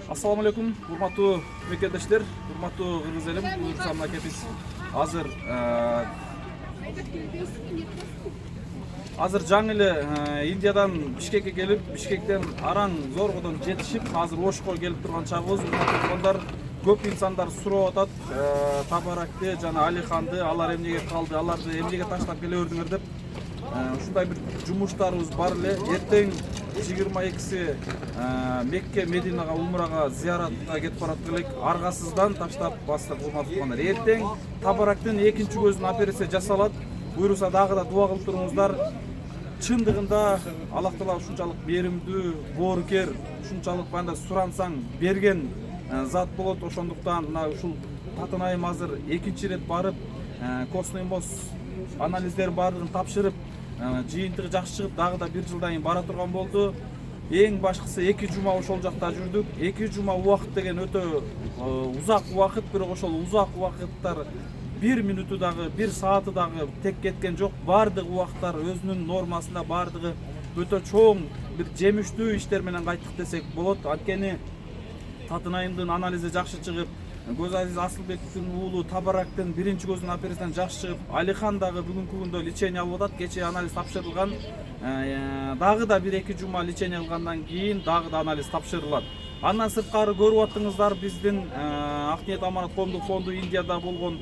Assalamu alaikum, урматтуу мекендештер, урматтуу кыргыз элим, буюрса мынакей биз азыр жаңы эле Индиядан Бишкекке келип, Бишкектен араң зоргодон жетишип, азыр Ошко келип турган чагыбыз. Урматтуу көп инсандар сурап атат, Табаракты жана Алиханды, алар эмнеге калды, аларды эмнеге таштап келе бердиңер деп. Ушундай бир жумуштарыбыз бар эле. Эртең 22-си Мекке, Мединага, Умрага зияратка кетип барат элек. Аргасыздан таштап бастык, урматтуу тугандар. Эртең Табарактын экинчи көзүнүн операция жасалат. Буйруса дагы да дуа кылып туруңуздар. Чындыгында Аллах Таала ушунчалык беримдүү, боорукер, ушунчалык банда сурансаң берген зат болот. Ошондуктан мына ушул Татынайым азыр экинчи ирет барып, костный моз анализдер баардыгын тапшырып, жыйынтыгы жакшы чыгып, дагы да 1 жылдан кийин бара турган болду. Эң башкысы 2 жума ошол жакта жүрдүк. 2 жума убакыт деген өтө узак убакыт, бирок ошол узак убакыттар 1 минуту дагы, 1 сааты дагы тек кеткен жок. Баардык убакыттар өзүнүн нормасында, баардыгы өтө чоң бир жемиштүү иштер менен кайттык десек болот. Анткени Татынайымдын анализи жакшы чыгып, Көзазиз Асылбектин уулу Табарактын биринчи көзүнүн операциясынан жакшы чыгып, Алихан дагы бүгүнкү күндө лечение алып атат. Кечээ анализ тапшырылган. Дагы да 1-2 жума лечение алгандан кийин дагы да анализ тапшырылат. Андан сырткары көрүп аттыңыздар, биздин Акниет Аманат коомдук фонду Индияда болгон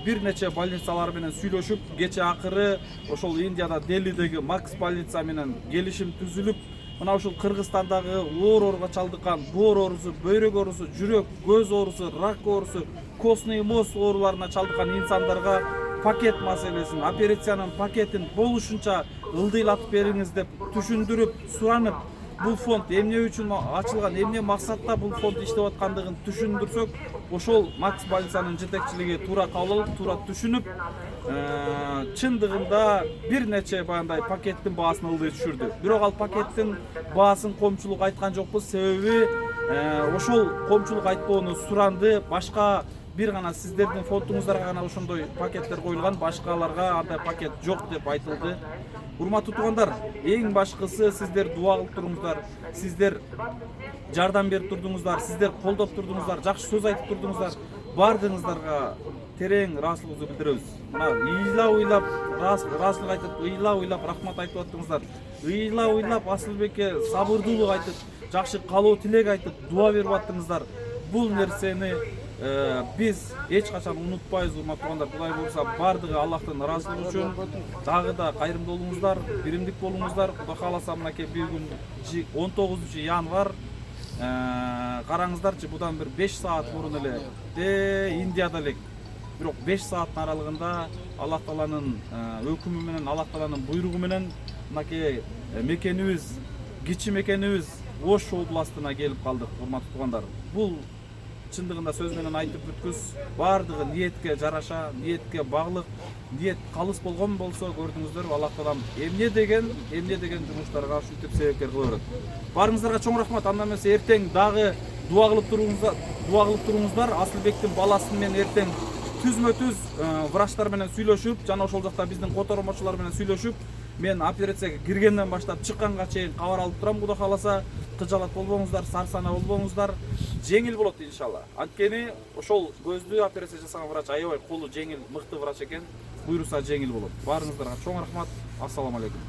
бир нече больницалар менен сүйлөшүп, кечээ акыры ошол Индияда Делидеги Макс больница менен келишим түзүлүп, мына ушул Кыргызстандагы ооруга чалдыккан боор оорусу, бөйрөк оорусу, жүрөк, көз оорусу, рак оорусу, костный моз ооруларына чалдыккан инсандарга пакет маселесин, операциянын пакетин болушунча ылдыйлатып бериңиз деп түшүндүрүп, суранып, бул фонд эмне үчүн ачылган, эмне максатта бул фонд иштеп аткандыгын түшүндүрсөк, ошол Макс больницанын жетекчилиги туура кабыл алып, туура түшүнүп, чындыгында бир нече баягындай пакеттин баасын ылдый түшүрдү. Бирок ал пакеттин баасын коомчулук айткан жокпуз, себеби ошол коомчулук айтпоону суранды. Башка бир гана сиздердин фондуңуздарга гана ошондой пакеттер коюлган, башкаларга андай пакет жок деп айтылды. Урматтуу туугандар, эң башкысы сиздер дуа кылып туруңуздар, сиздер жардам берип турдуңуздар, сиздер колдоп турдуңуздар, жакшы сөз айтып турдуңуздар. Баардыгыңыздарга терең ыраазычылыгыбызды билдиребиз. Мына ыйлап айтып, ыйлап рахмат айтып аттыңыздар. Ыйлап Асылбекке сабырдуулук айтып, жакшы каалоо тилек айтып, дуа берип аттыңыздар. Бул нерсени биз эч качан унутпайбыз, урматтуу туугандар. Кудай буйрса, баардыгы Аллахтын ыраазычылыгы үчүн дагы да кайрымдуу болуңуздар, биримдик болуңуздар. Кудай кааласа, мынакей бүгүн 19-январ, караңыздарчы, будан бир 5 саат мурун эле Индияда элек, бирок 5 сааттын аралыгында Аллах Тааланын өкүмү менен, Аллах Тааланын буйругу менен мынакей мекенибиз, кичи мекенибиз Ош областына келип калдык, урматтуу туугандар. Бул чындыгында сөз менен айтып бүткүс, баардыгы ниетке жараша, ниетке баглык, ниет калыс болгон болсо, көрдүңүздөр, Аллах Таалам эмне деген жумуштарга ушинтип себепкер кыла берет. Баарыңыздарга чоң рахмат. Андан эмес эртең дагы дуа кылып туруңуздар. Асылбектин баласын мен эртең түзмө-түз врачтар менен сүйлөшүп, жана ошол жакта биздин котормочулар менен сүйлөшүп, мен операцияга киргенден баштап чыкканга чейин кабар алып турам. Кудай кааласа, кыжалат болбоңуздар, сарсана болбоңуздар. Жеңил болот иншалла. Анткени ошол көздү операция жасаган врач аябай колу жеңил, мыкты врач экен. Буйруса жеңил болот. Баарыңыздарга чоң рахмат. Ассаламу алейкум.